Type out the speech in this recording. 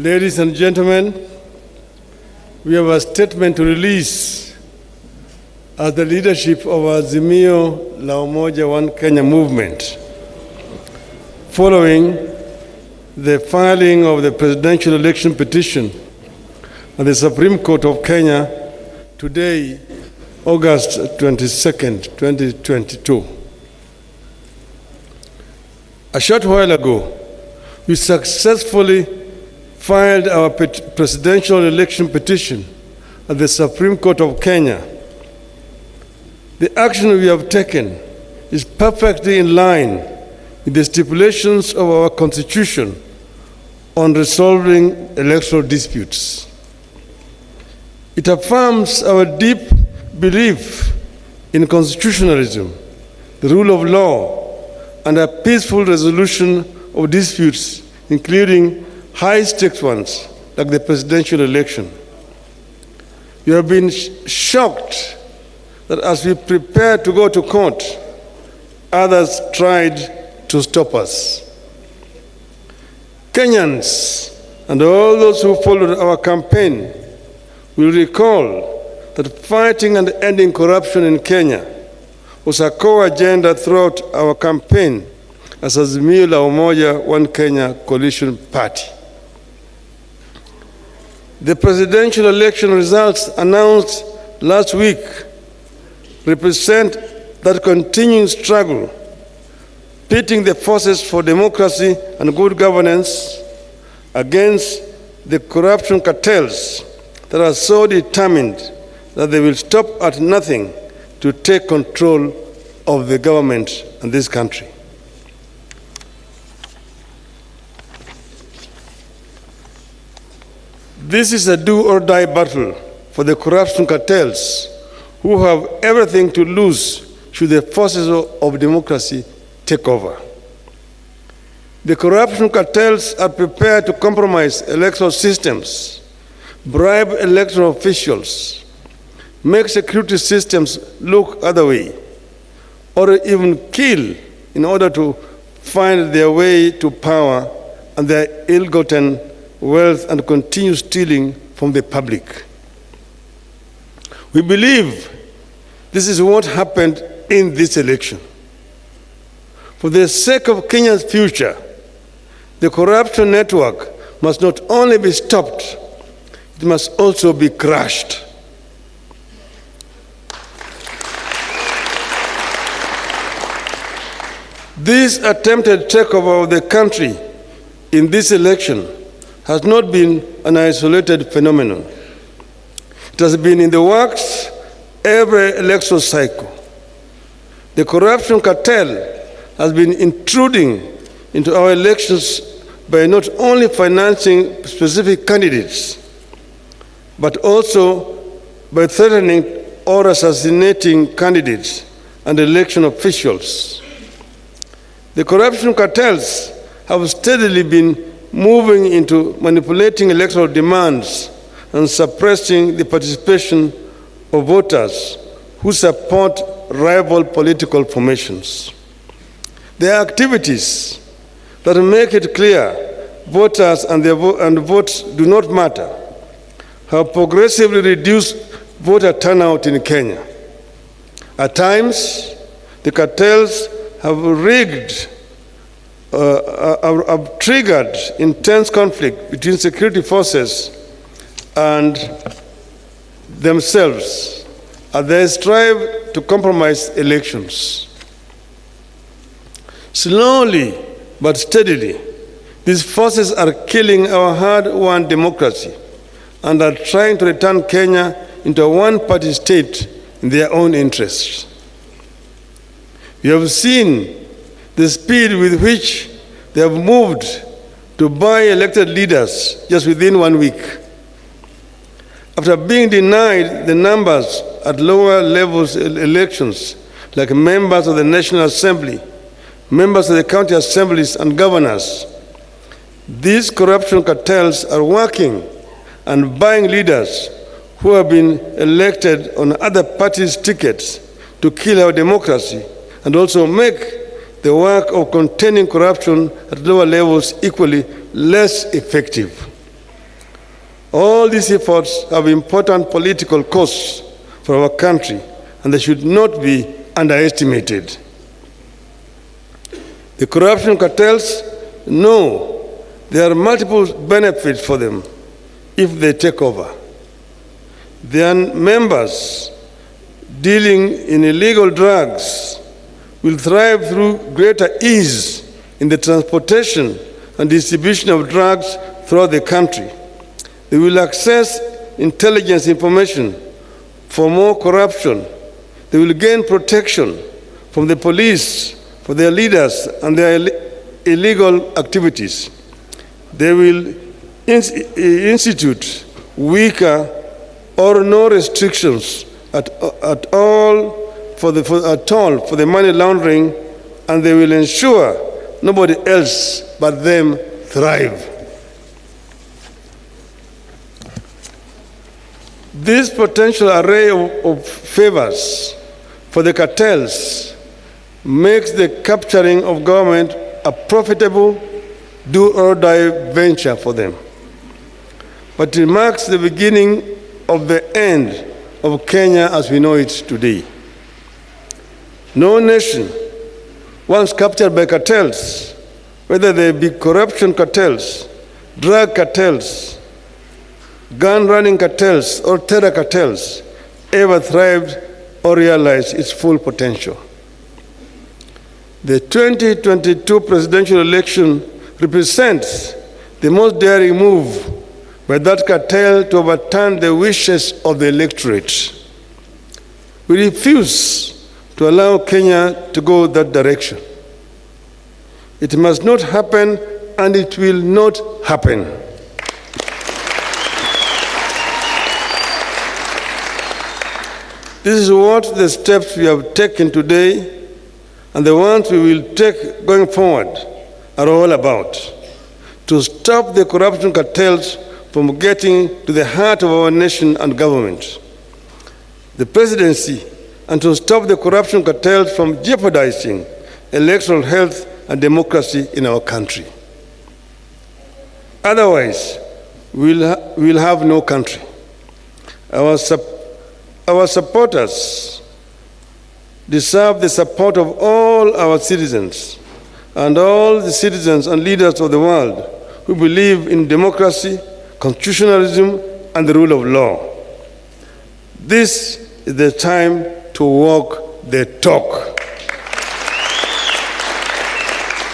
Ladies and gentlemen, we have a statement to release as the leadership of Azimio la Umoja One Kenya movement, following the filing of the presidential election petition at the Supreme Court of Kenya today, August 22nd, 2022. A short while ago, we successfully filed our presidential election petition at the Supreme Court of Kenya. The action we have taken is perfectly in line with the stipulations of our Constitution on resolving electoral disputes. It affirms our deep belief in constitutionalism, the rule of law, and a peaceful resolution of disputes, including high-stakes ones, like the presidential election. We have been shocked that as we prepare to go to court, others tried to stop us. Kenyans and all those who followed our campaign will recall that fighting and ending corruption in Kenya was a core agenda throughout our campaign as Azimio la Umoja One Kenya coalition party. The presidential election results announced last week represent that continuing struggle, pitting the forces for democracy and good governance against the corruption cartels that are so determined that they will stop at nothing to take control of the government and this country. This is a do-or-die battle for the corruption cartels who have everything to lose should the forces of democracy take over. The corruption cartels are prepared to compromise electoral systems, bribe electoral officials, make security systems look other way, or even kill in order to find their way to power and their ill-gotten wealth and continue stealing from the public. We believe this is what happened in this election. For the sake of Kenya's future, the corruption network must not only be stopped, it must also be crushed. This attempted takeover of the country in this election has not been an isolated phenomenon. It has been in the works every electoral cycle. The corruption cartel has been intruding into our elections by not only financing specific candidates, but also by threatening or assassinating candidates and election officials. The corruption cartels have steadily been moving into manipulating electoral demands and suppressing the participation of voters who support rival political formations. Their activities that make it clear voters and votes do not matter have progressively reduced voter turnout in Kenya. At times, the cartels have triggered intense conflict between security forces and themselves as they strive to compromise elections. Slowly but steadily, these forces are killing our hard-won democracy and are trying to return Kenya into a one-party state in their own interests. We have seen the speed with which they have moved to buy elected leaders just within 1 week. After being denied the numbers at lower levels elections, like members of the National Assembly, members of the county assemblies, and governors, these corruption cartels are working and buying leaders who have been elected on other parties' tickets to kill our democracy and also make the work of containing corruption at lower levels equally less effective. All these efforts have important political costs for our country, and they should not be underestimated. The corruption cartels know there are multiple benefits for them if they take over. Their members dealing in illegal drugs will thrive through greater ease in the transportation and distribution of drugs throughout the country. They will access intelligence information for more corruption. They will gain protection from the police for their leaders and their illegal activities. They will institute weaker or no restrictions at all for the money laundering, and they will ensure nobody else but them thrive. This potential array of favors for the cartels makes the capturing of government a profitable do-or-die venture for them. But it marks the beginning of the end of Kenya as we know it today. No nation, once captured by cartels, whether they be corruption cartels, drug cartels, gun-running cartels, or terror cartels, ever thrived or realized its full potential. The 2022 presidential election represents the most daring move by that cartel to overturn the wishes of the electorate. We refuse to allow Kenya to go that direction. It must not happen, and it will not happen. This is what the steps we have taken today and the ones we will take going forward are all about, to stop the corruption cartels from getting to the heart of our nation and government, the presidency, and to stop the corruption cartels from jeopardizing electoral health and democracy in our country. Otherwise, we'll have no country. Our supporters deserve the support of all our citizens and all the citizens and leaders of the world who believe in democracy, constitutionalism, and the rule of law. This is the time to walk the talk.